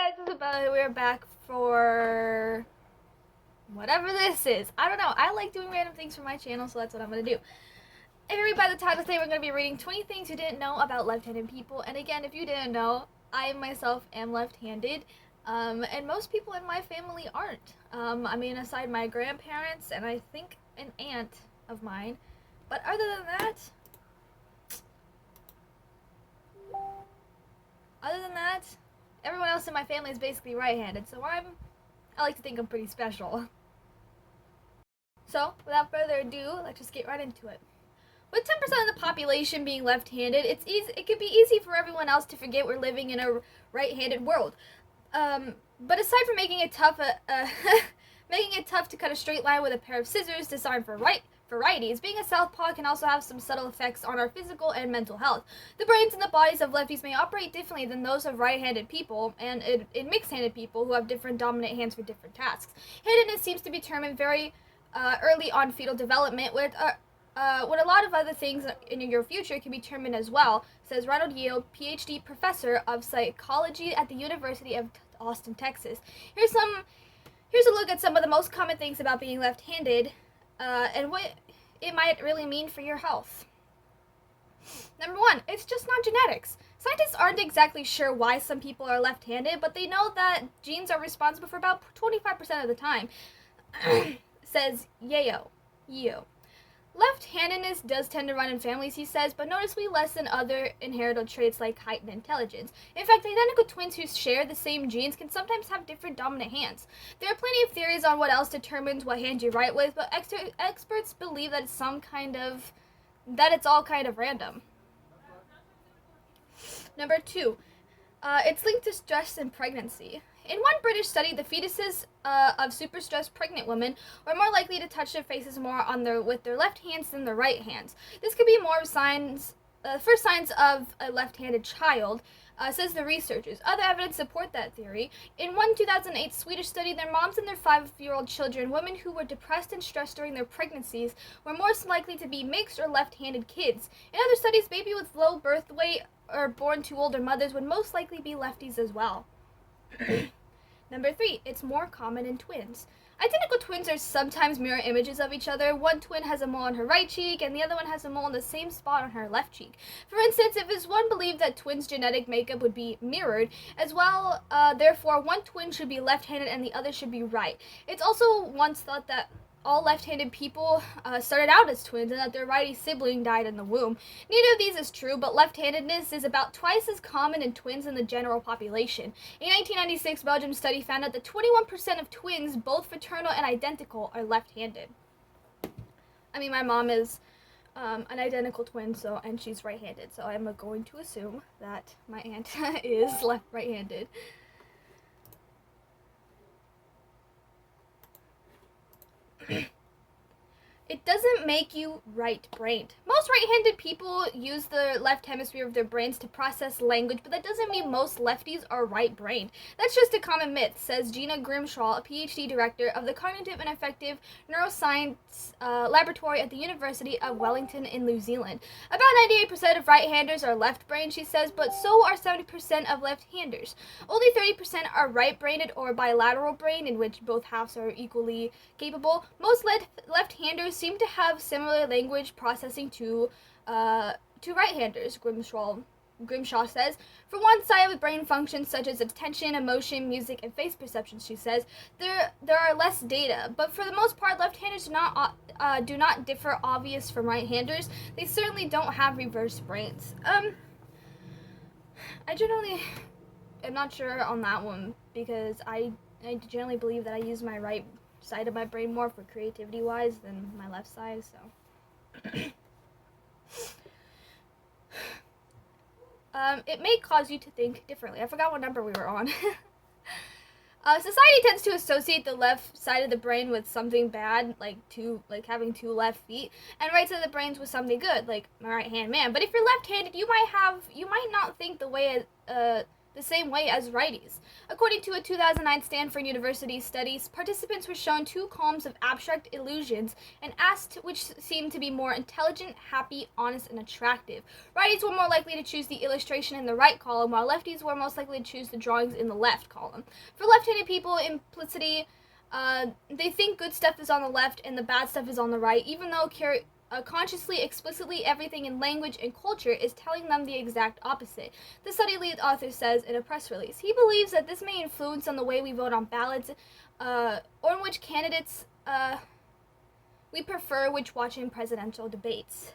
guys, it's Isabella. We're back for whatever this is. I don't know. I like doing random things for my channel, so that's what I'm going to do. If you read by the title today, we're going to be reading 20 things you didn't know about left-handed people. And again, if you didn't know, I myself am left-handed. And most people in my family aren't. I mean, aside my grandparents and I think an aunt of mine. But other than that, everyone else in my family is basically right-handed, so I like to think I'm pretty special. So, without further ado, let's just get right into it. With 10% of the population being left-handed, it can be easy for everyone else to forget we're living in a right-handed world. But aside from making it tough, making it tough to cut a straight line with a pair of scissors designed for righties, being a southpaw can also have some subtle effects on our physical and mental health. The brains and the bodies of lefties may operate differently than those of right-handed people, and in mixed-handed people who have different dominant hands for different tasks. Handedness seems to be determined very early on fetal development, with a lot of other things in your future can be determined as well, says Ronald Yale, PhD professor of psychology at the University of Austin, Texas. Here's a look at some of the most common things about being left-handed, and what it might really mean for your health. Number one, it's just not genetics. Scientists aren't exactly sure why some people are left-handed, but they know that genes are responsible for about 25% of the time, says Yeo. Left-handedness does tend to run in families, he says, but noticeably less than other inherited traits like height and intelligence. In fact, identical twins who share the same genes can sometimes have different dominant hands. There are plenty of theories on what else determines what hand you write with, but experts believe that it's all kind of random. Number two, it's linked to stress and pregnancy. In one British study, the fetuses of super stressed pregnant women were more likely to touch their faces more with their left hands than their right hands. This could be first signs of a left-handed child, says the researchers. Other evidence support that theory. In one 2008 Swedish study, their moms and their 5-year-old children, women who were depressed and stressed during their pregnancies, were more likely to be mixed or left-handed kids. In other studies, babies with low birth weight or born to older mothers would most likely be lefties as well. Number three, it's more common in twins. Identical twins are sometimes mirror images of each other. One twin has a mole on her right cheek, and the other one has a mole in the same spot on her left cheek. For instance, if it's one believed that twins' genetic makeup would be mirrored, as well, therefore one twin should be left-handed and the other should be right. It's also once thought that all left-handed people started out as twins and that their righty sibling died in the womb. Neither of these is true, but left-handedness is about twice as common in twins in the general population. A 1996 Belgium study found out that 21% of twins, both fraternal and identical, are left-handed. I mean, my mom is an identical twin, and she's right-handed, so I'm going to assume that my aunt is right-handed. It doesn't make you right-brained. Most right-handed people use the left hemisphere of their brains to process language, but that doesn't mean most lefties are right-brained. That's just a common myth, says Gina Grimshaw, a PhD director of the Cognitive and Affective Neuroscience Laboratory at the University of Wellington in New Zealand. About 98% of right-handers are left-brained, she says, but so are 70% of left-handers. Only 30% are right-brained or bilateral brain, in which both halves are equally capable. Most left-handers seem to have similar language processing to right-handers, Grimshaw says. For one side of the brain functions such as attention, emotion, music, and face perception, she says, there are less data. But for the most part, left-handers do not differ obvious from right-handers. They certainly don't have reverse brains. I generally am not sure on that one, because I generally believe that I use my right side of my brain more for creativity wise than my left side, so it may cause you to think differently. I forgot what number we were on. Society tends to associate the left side of the brain with something bad, like having 2 left feet, and right side of the brains with something good, like my right hand man. But if you're left-handed, you might not think the way the same way as righties. According to a 2009 Stanford University study, participants were shown two columns of abstract illusions and asked which seemed to be more intelligent, happy, honest, and attractive. Righties were more likely to choose the illustration in the right column, while lefties were most likely to choose the drawings in the left column. For left-handed people, implicitly, they think good stuff is on the left and the bad stuff is on the right, even though consciously, explicitly, everything in language and culture is telling them the exact opposite. The study lead author says in a press release. He believes that this may influence on the way we vote on ballots, or in which candidates we prefer which watch in presidential debates.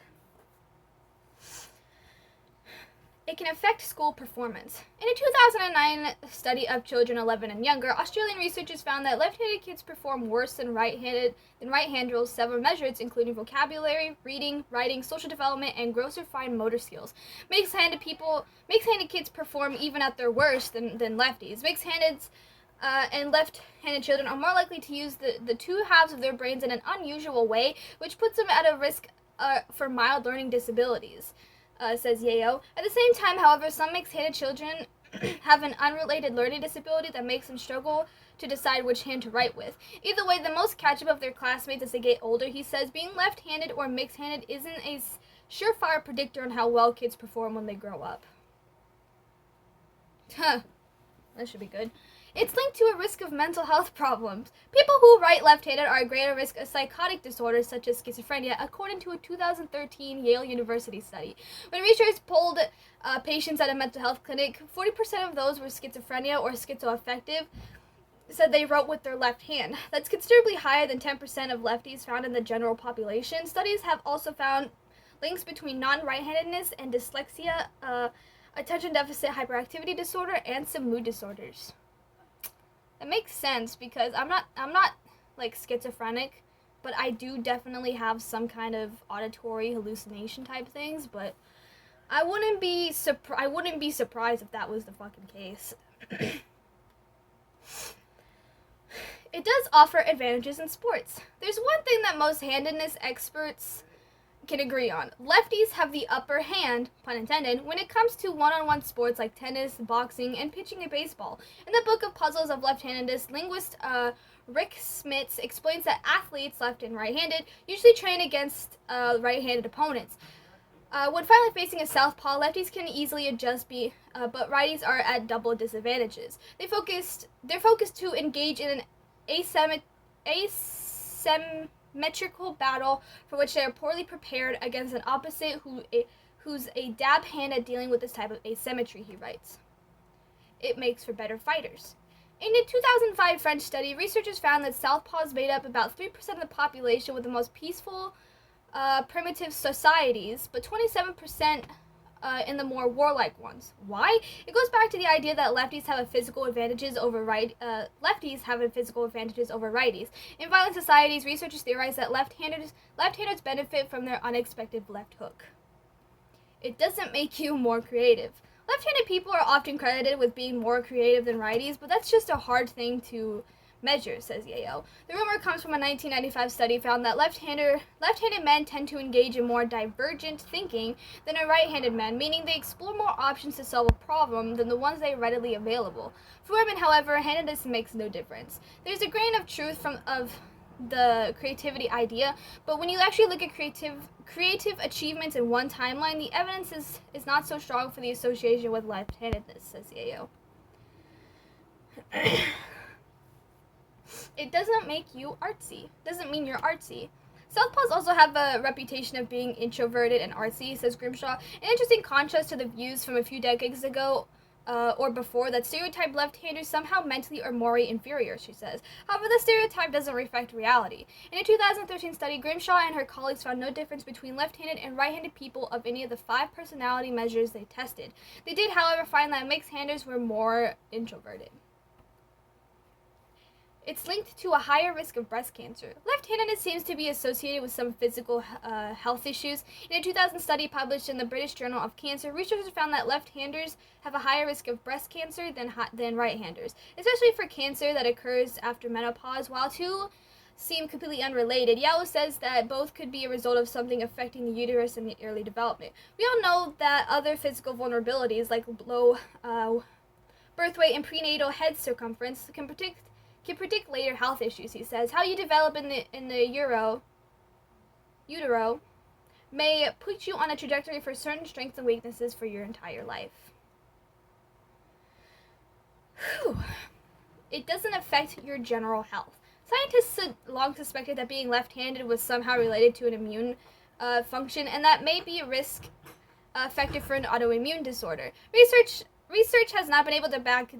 It can affect school performance. In a 2009 study of children 11 and younger, Australian researchers found that left-handed kids perform worse than right-handers several measures, including vocabulary, reading, writing, social development, and grosser fine motor skills. Mixed-handed kids perform even at their worst than lefties. Mixed-handed and left-handed children are more likely to use the two halves of their brains in an unusual way, which puts them at a risk for mild learning disabilities. Says Yeo. At the same time, however, some mixed-handed children have an unrelated learning disability that makes them struggle to decide which hand to write with. Either way, the most catch up of their classmates as they get older, he says, being left-handed or mixed-handed isn't a surefire predictor on how well kids perform when they grow up. Huh. That should be good. It's linked to a risk of mental health problems. People who write left-handed are at greater risk of psychotic disorders such as schizophrenia, according to a 2013 Yale University study. When researchers polled patients at a mental health clinic, 40% of those were schizophrenia or schizoaffective said they wrote with their left hand. That's considerably higher than 10% of lefties found in the general population. Studies have also found links between non-right-handedness and dyslexia, attention deficit hyperactivity disorder, and some mood disorders. It makes sense because I'm not like schizophrenic, but I do definitely have some kind of auditory hallucination type things, but I wouldn't be surprised if that was the fucking case. It does offer advantages in sports. There's one thing that most handedness experts can agree on. Lefties have the upper hand, pun intended, when it comes to one-on-one sports like tennis, boxing, and pitching a baseball. In the book of Puzzles of Left-Handedness, linguist Rick Smits explains that athletes, left and right-handed, usually train against right-handed opponents. When finally facing a southpaw, lefties can easily adjust, but righties are at double disadvantages. They're focused to engage in an asymmetrical battle for which they are poorly prepared against an opposite who's a dab hand at dealing with this type of asymmetry, he writes. It makes for better fighters. In a 2005 French study, researchers found that southpaws made up about 3% of the population with the most peaceful, primitive societies, but 27% in the more warlike ones. Why? It goes back to the idea that lefties have physical advantages over righties. In violent societies, researchers theorize that left-handers benefit from their unexpected left hook. It doesn't make you more creative. Left-handed people are often credited with being more creative than righties, but that's just a hard thing to measure, says Yeo. The rumor comes from a 1995 study found that left-handed men tend to engage in more divergent thinking than a right-handed men, meaning they explore more options to solve a problem than the ones they are readily available. For women, however, handedness makes no difference. There's a grain of truth of the creativity idea, but when you actually look at creative achievements in one timeline, the evidence is not so strong for the association with left-handedness, says Yeo. It doesn't make you artsy. Doesn't mean you're artsy. Southpaws also have a reputation of being introverted and artsy, says Grimshaw. An interesting contrast to the views from a few decades ago or before that stereotype left-handers somehow mentally or morally inferior, she says. However, the stereotype doesn't reflect reality. In a 2013 study, Grimshaw and her colleagues found no difference between left-handed and right-handed people of any of the 5 personality measures they tested. They did, however, find that mixed-handers were more introverted. It's linked to a higher risk of breast cancer. Left-handedness seems to be associated with some physical health issues. In a 2000 study published in the British Journal of Cancer, researchers found that left-handers have a higher risk of breast cancer than right-handers, especially for cancer that occurs after menopause. While two seem completely unrelated, Yao says that both could be a result of something affecting the uterus in the early development. We all know that other physical vulnerabilities like low birth weight, and prenatal head circumference can predict later health issues. He says how you develop in the utero may put you on a trajectory for certain strengths and weaknesses for your entire life. Whew. It doesn't affect your general health. Scientists long suspected that being left-handed was somehow related to an immune function, and that may be a risk factor for an autoimmune disorder. Research has not been able to back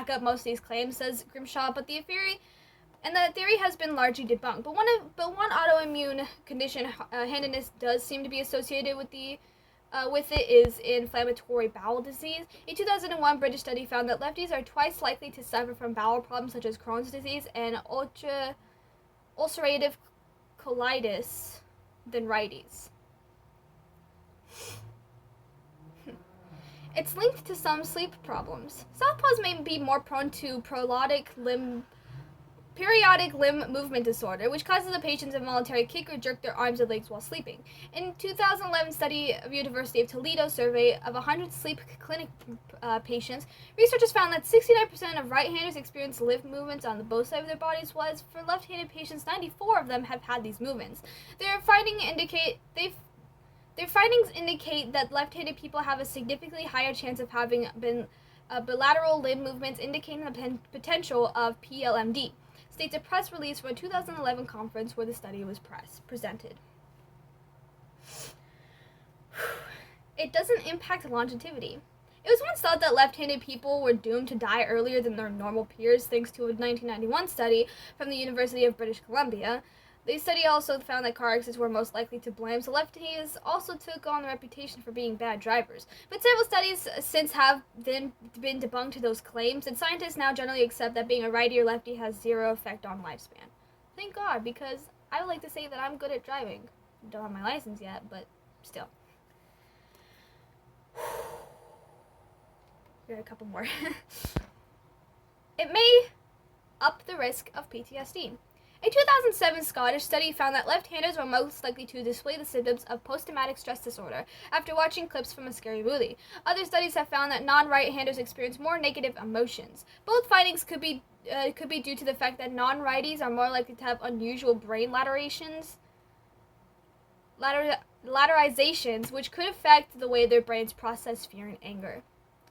up most of these claims, says Grimshaw, but the theory has been largely debunked. But one autoimmune condition, handedness, does seem to be associated with it is inflammatory bowel disease. A 2001 British study found that lefties are twice likely to suffer from bowel problems such as Crohn's disease and ulcerative colitis than righties. It's linked to some sleep problems. Southpaws may be more prone to periodic limb movement disorder, which causes the patients involuntary kick or jerk their arms or legs while sleeping. In 2011 study of University of Toledo survey of 100 sleep clinic patients, researchers found that 69% of right-handers experience limb movements on the both sides of their bodies, whereas for left-handed patients, 94 of them have had these movements. Their findings indicate that left-handed people have a significantly higher chance of having been bilateral limb movements, indicating the potential of PLMD, states a press release from a 2011 conference where the study was presented. It doesn't impact longevity. It was once thought that left-handed people were doomed to die earlier than their normal peers, thanks to a 1991 study from the University of British Columbia. The study also found that car accidents were most likely to blame, so lefties also took on the reputation for being bad drivers. But several studies since have been debunked to those claims, and scientists now generally accept that being a righty or lefty has zero effect on lifespan. Thank God, because I would like to say that I'm good at driving. Don't have my license yet, but still. Got a couple more. It may up the risk of PTSD. A 2007 Scottish study found that left-handers were most likely to display the symptoms of post-traumatic stress disorder after watching clips from a scary movie. Other studies have found that non-right-handers experience more negative emotions. Both findings could be due to the fact that non-righties are more likely to have unusual brain lateralizations, which could affect the way their brains process fear and anger.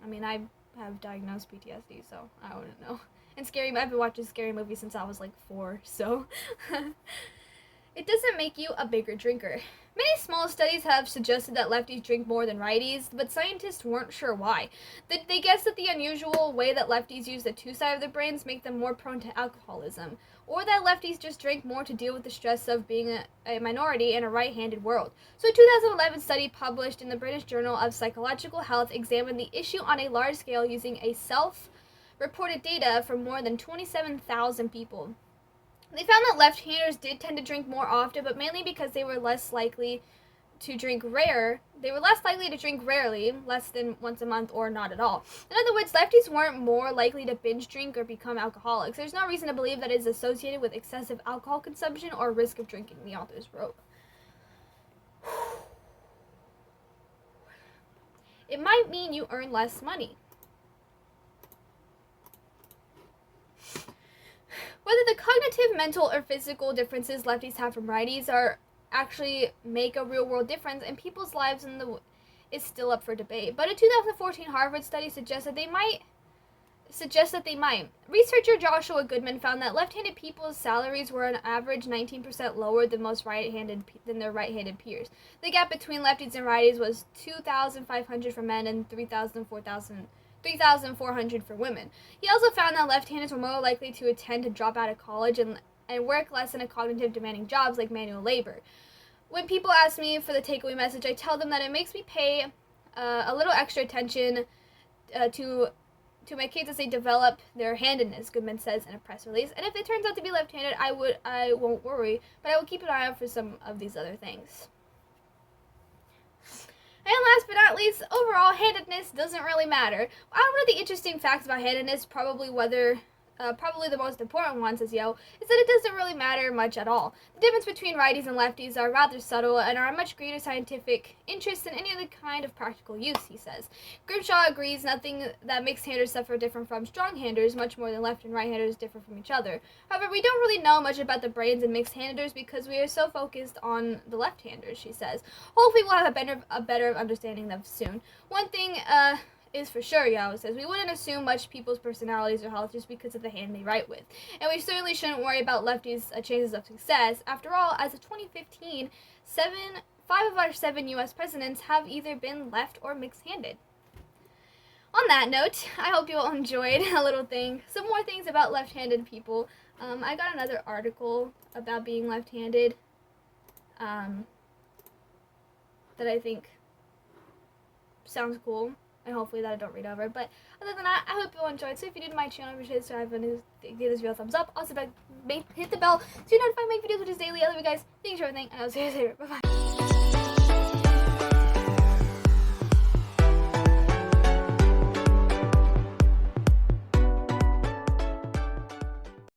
I mean, I have diagnosed PTSD, so I wouldn't know. And I've been watching scary movies since I was like 4, so. It doesn't make you a bigger drinker. Many small studies have suggested that lefties drink more than righties, but scientists weren't sure why. They guessed that the unusual way that lefties use the two sides of their brains make them more prone to alcoholism, or that lefties just drink more to deal with the stress of being a minority in a right-handed world. So a 2011 study published in the British Journal of Psychological Health examined the issue on a large scale using a self-reported data from more than 27,000 people. They found that left-handers did tend to drink more often, but mainly because they were less likely to drink rarely, less than once a month or not at all. In other words, lefties weren't more likely to binge drink or become alcoholics. There's no reason to believe that it is associated with excessive alcohol consumption or risk of drinking, the authors wrote. It might mean you earn less money. Whether the cognitive, mental, or physical differences lefties have from righties are actually make a real-world difference in people's lives is still up for debate. But a 2014 Harvard study suggests that they might. Researcher Joshua Goodman found that left-handed people's salaries were on average 19% lower than their right-handed peers. The gap between lefties and righties was $2,500 for men and $3,400 for women. He also found that left-handers were more likely to drop out of college and work less in cognitive demanding jobs like manual labor. When people ask me for the takeaway message, I tell them that it makes me pay a little extra attention to my kids as they develop their handedness, Goodman says in a press release. And if it turns out to be left-handed, I won't worry, but I will keep an eye out for some of these other things. And last but not least, overall, handedness doesn't really matter. One of the interesting facts about handedness probably whether probably the most important one, says Yo, is that it doesn't really matter much at all. The difference between righties and lefties are rather subtle and are a much greater scientific interest than any other kind of practical use, he says. Grimshaw agrees nothing that mixed-handers suffer different from strong-handers, much more than left and right-handers differ from each other. However, we don't really know much about the brains in mixed-handers because we are so focused on the left-handers, she says. Hopefully we'll have a better understanding of them soon. One thing, is for sure, Yao says, we wouldn't assume much people's personalities or health just because of the hand they write with. And we certainly shouldn't worry about lefties' chances of success. After all, as of 2015, 5 of our 7 U.S. presidents have either been left or mixed-handed. On that note, I hope you all enjoyed a little thing. Some more things about left-handed people. I got another article about being left-handed that I think sounds cool. And hopefully that I don't read over. But other than that, I hope you all enjoyed. So if you're new to my channel, be sure to subscribe and give this video a thumbs up. Also, hit the bell to be notified when I make videos, which is daily. I love you guys. Thanks for everything, and I'll see you later. Bye-bye.